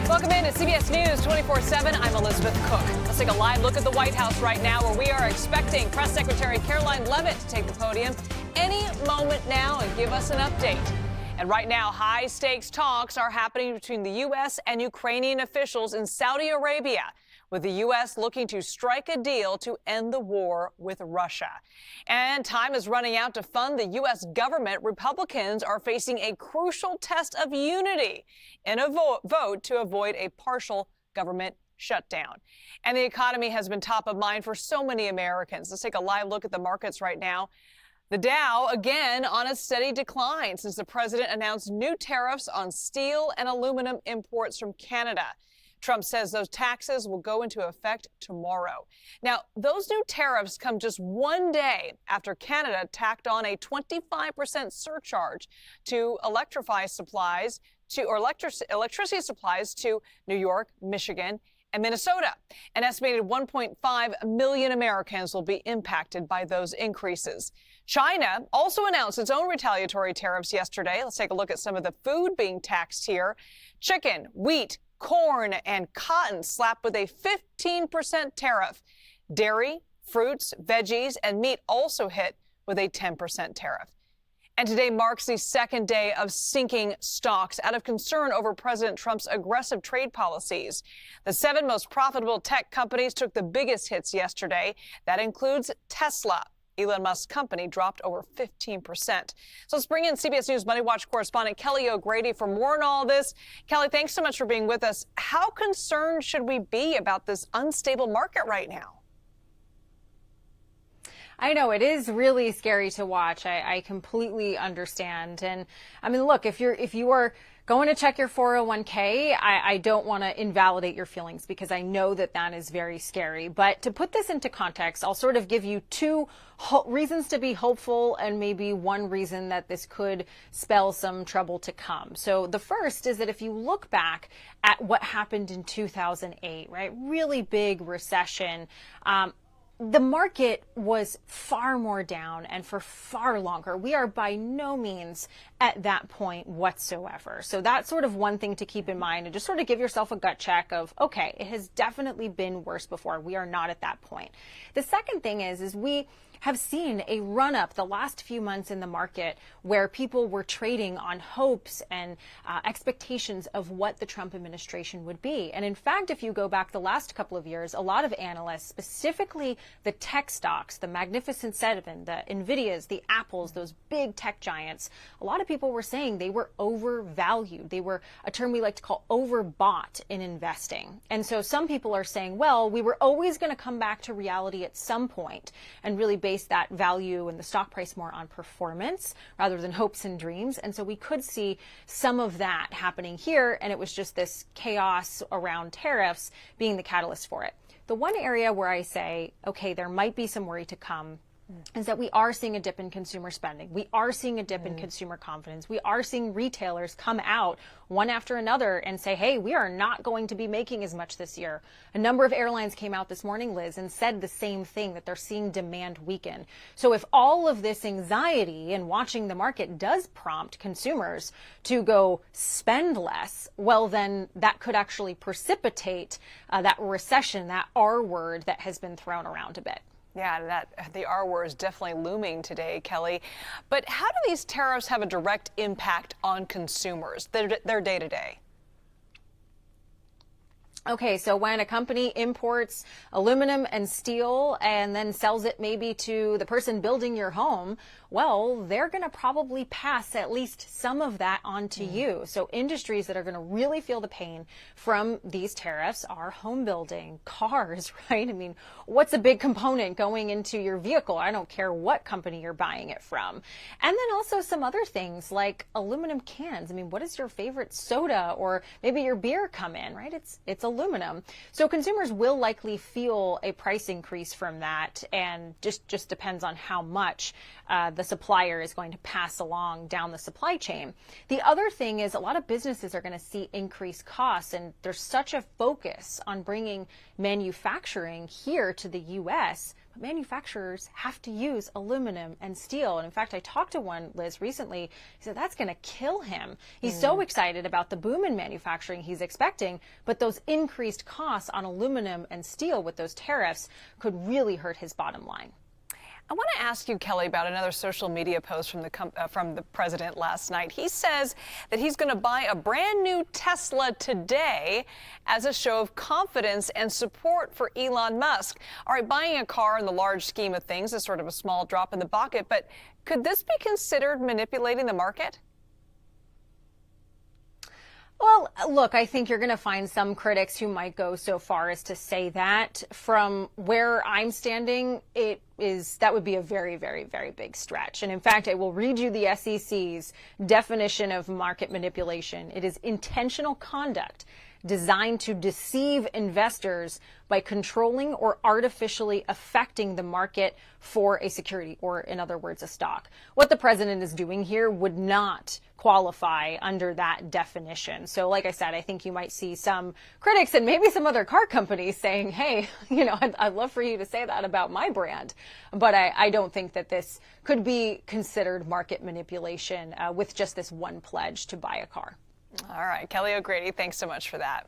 Welcome in to CBS News 24/7. I'm Elizabeth Cook. Let's take a live look at the White House right now, where we are expecting Press Secretary Caroline Leavitt to take the podium any moment now and give us an update. And right now, high-stakes talks are happening between the U.S. and Ukrainian officials in Saudi Arabia, with the U.S. looking to strike a deal to end the war with Russia. And time is running out to fund the U.S. government. Republicans are facing a crucial test of unity in a vote to avoid a partial government shutdown. And the economy has been top of mind for so many Americans. Let's take a live look at the markets right now. The Dow, again, on a steady decline since the president announced new tariffs on steel and aluminum imports from Canada. Trump says those taxes will go into effect tomorrow. Now, those new tariffs come just one day after Canada tacked on a 25% surcharge to electricity supplies to New York, Michigan, and Minnesota. An estimated 1.5 million Americans will be impacted by those increases. China also announced its own retaliatory tariffs yesterday. Let's take a look at some of the food being taxed here. Chicken, wheat, corn, and cotton slapped with a 15% tariff. Dairy, fruits, veggies, and meat also hit with a 10% tariff. And today marks the second day of sinking stocks out of concern over President Trump's aggressive trade policies. The 7 most profitable tech companies took the biggest hits yesterday. That includes Tesla. Elon Musk's company dropped over 15%. So let's bring in CBS News Money Watch correspondent Kelly O'Grady for more on all this. Kelly, thanks so much for being with us. How concerned should we be about this unstable market right now? I know it is really scary to watch. I completely understand. And I mean, look, if you are going to check your 401k, I don't want to invalidate your feelings, because I know that that is very scary. But to put this into context, I'll sort of give you 2 reasons to be hopeful and maybe 1 reason that this could spell some trouble to come. So the first is that if you look back at what happened in 2008, right, really big recession, the market was far more down and for far longer. We are by no means at that point whatsoever. So that's sort of one thing to keep in mind, and just sort of give yourself a gut check of, okay, it has definitely been worse before. We are not at that point. The second thing is we have seen a run up the last few months in the market where people were trading on hopes and expectations of what the Trump administration would be. And in fact, if you go back the last couple of years, a lot of analysts, specifically the tech stocks, the Magnificent Seven, the Nvidias, the Apples, those big tech giants, a lot of people were saying they were overvalued. They were a term we like to call overbought in investing. And so some people are saying, well, we were always going to come back to reality at some point and really base that value and the stock price more on performance rather than hopes and dreams. And so we could see some of that happening here, and it was just this chaos around tariffs being the catalyst for it. The one area where I say, okay, there might be some worry to come is that we are seeing a dip in consumer spending. We are seeing a dip in consumer confidence. We are seeing retailers come out one after another and say, hey, we are not going to be making as much this year. A number of airlines came out this morning, Liz, and said the same thing, that they're seeing demand weaken. So if all of this anxiety and watching the market does prompt consumers to go spend less, well, then that could actually precipitate that recession, that R word that has been thrown around a bit. Yeah, the R word is definitely looming today, Kelly. But how do these tariffs have a direct impact on consumers, their day-to-day? Okay, so when a company imports aluminum and steel and then sells it maybe to the person building your home, well, they're going to probably pass at least some of that on to you. So industries that are going to really feel the pain from these tariffs are home building, cars, right? I mean, what's a big component going into your vehicle? I don't care what company you're buying it from. And then also some other things like aluminum cans. I mean, what does your favorite soda or maybe your beer come in, right? It's aluminum. So consumers will likely feel a price increase from that, and just depends on how much the supplier is going to pass along down the supply chain. The other thing is a lot of businesses are going to see increased costs, and there's such a focus on bringing manufacturing here to the U.S. but manufacturers have to use aluminum and steel. And in fact, I talked to one, Liz, recently. He said that's going to kill him. He's so excited about the boom in manufacturing he's expecting, but those increased costs on aluminum and steel with those tariffs could really hurt his bottom line. I want to ask you, Kelly, about another social media post from the president last night. He says that he's going to buy a brand new Tesla today as a show of confidence and support for Elon Musk. All right, buying a car in the large scheme of things is sort of a small drop in the bucket, but could this be considered manipulating the market? Well, look, I think you're going to find some critics who might go so far as to say that. From where I'm standing, that would be a very, very, very big stretch. And in fact, I will read you the SEC's definition of market manipulation. It is intentional conduct designed to deceive investors by controlling or artificially affecting the market for a security, or in other words, a stock. What the president is doing here would not qualify under that definition. So like I said, I think you might see some critics and maybe some other car companies saying, hey, I'd love for you to say that about my brand. But I don't think that this could be considered market manipulation with just this one pledge to buy a car. All right, Kelly O'Grady, thanks so much for that.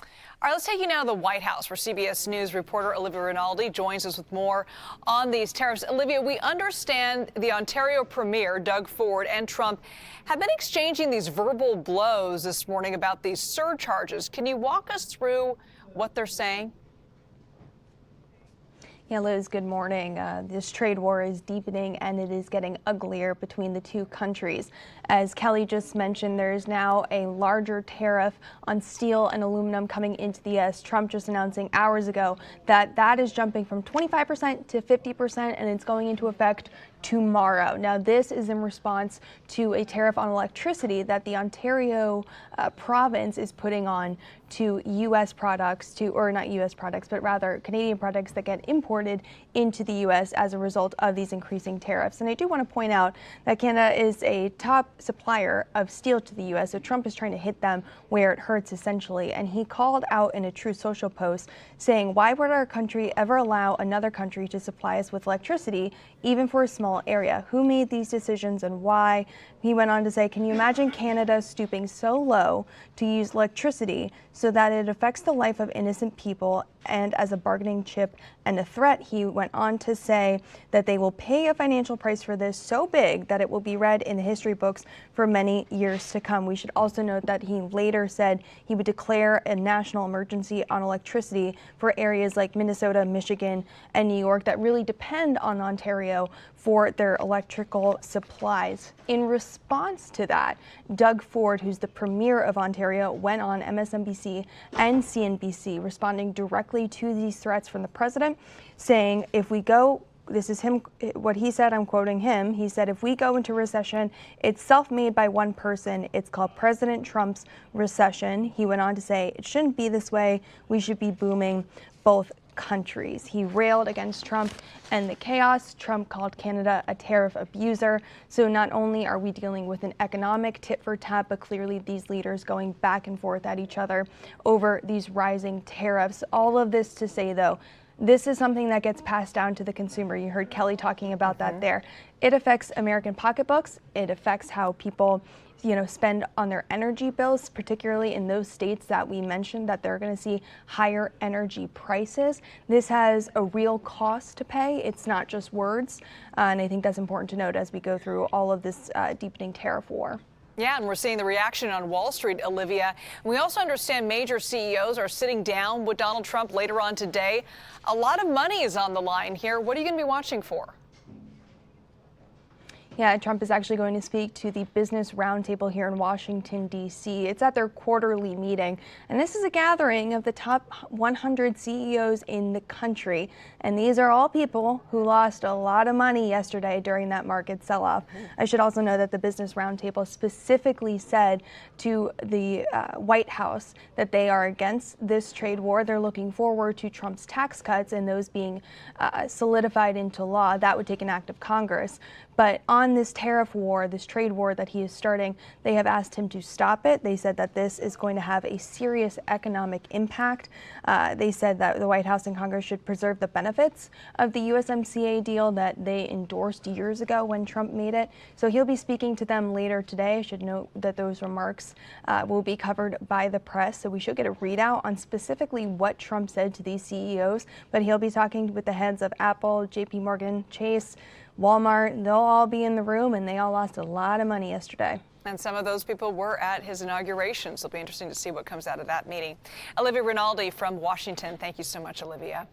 All right, let's take you now to the White House, where CBS News reporter Olivia Rinaldi joins us with more on these tariffs. Olivia, we understand the Ontario Premier, Doug Ford, and Trump have been exchanging these verbal blows this morning about these surcharges. Can you walk us through what they're saying? Yeah, Liz, good morning. This trade war is deepening and it is getting uglier between the two countries. As Kelly just mentioned, there is now a larger tariff on steel and aluminum coming into the U.S. Trump just announcing hours ago that that is jumping from 25% to 50%, and it's going into effect tomorrow. Now, this is in response to a tariff on electricity that the Ontario province is putting on to U.S. products, or not U.S. products, but rather Canadian products that get imported into the U.S. as a result of these increasing tariffs. And I do want to point out that Canada is a top supplier of steel to the U.S., so Trump is trying to hit them where it hurts, essentially. And he called out in a Truth Social post saying, why would our country ever allow another country to supply us with electricity, even for a small area? Who made these decisions and why? He went on to say, can you imagine Canada stooping so low to use electricity so that it affects the life of innocent people and as a bargaining chip and a threat? He went on to say that they will pay a financial price for this so big that it will be read in the history books for many years to come. We should also note that he later said he would declare a national emergency on electricity for areas like Minnesota, Michigan, and New York that really depend on Ontario for their electrical supplies. In response to that, Doug Ford, who's the Premier of Ontario, went on MSNBC and CNBC responding directly to these threats from the president, saying, if we go, this is him, what he said, I'm quoting him, he said, if we go into recession, it's self-made by one person. It's called President Trump's recession. He went on to say, it shouldn't be this way. We should be booming both countries. He railed against Trump and the chaos. Trump called Canada a tariff abuser. So not only are we dealing with an economic tit for tat, but clearly these leaders going back and forth at each other over these rising tariffs. All of this to say, though, this is something that gets passed down to the consumer. You heard Kelly talking about that there. It affects American pocketbooks. It affects how people spend on their energy bills, particularly in those states that we mentioned that they're going to see higher energy prices. This has a real cost to pay. It's not just words. And I think that's important to note as we go through all of this deepening tariff war. Yeah, and we're seeing the reaction on Wall Street, Olivia. We also understand major CEOs are sitting down with Donald Trump later on today. A lot of money is on the line here. What are you going to be watching for? Yeah, Trump is actually going to speak to the Business Roundtable here in Washington, D.C. It's at their quarterly meeting, and this is a gathering of the top 100 CEOs in the country. And these are all people who lost a lot of money yesterday during that market sell-off. I should also know that the Business Roundtable specifically said to the White House that they are against this trade war. They're looking forward to Trump's tax cuts and those being solidified into law. That would take an act of Congress. But on this tariff war, this trade war that he is starting, they have asked him to stop it. They said that this is going to have a serious economic impact. They said that the White House and Congress should preserve the benefits of the USMCA deal that they endorsed years ago when Trump made it. So he'll be speaking to them later today. I should note that those remarks will be covered by the press. So we should get a readout on specifically what Trump said to these CEOs. But he'll be talking with the heads of Apple, JP Morgan Chase, Walmart. They'll all be in the room, and they all lost a lot of money yesterday. And some of those people were at his inauguration, so it'll be interesting to see what comes out of that meeting. Olivia Rinaldi from Washington. Thank you so much, Olivia.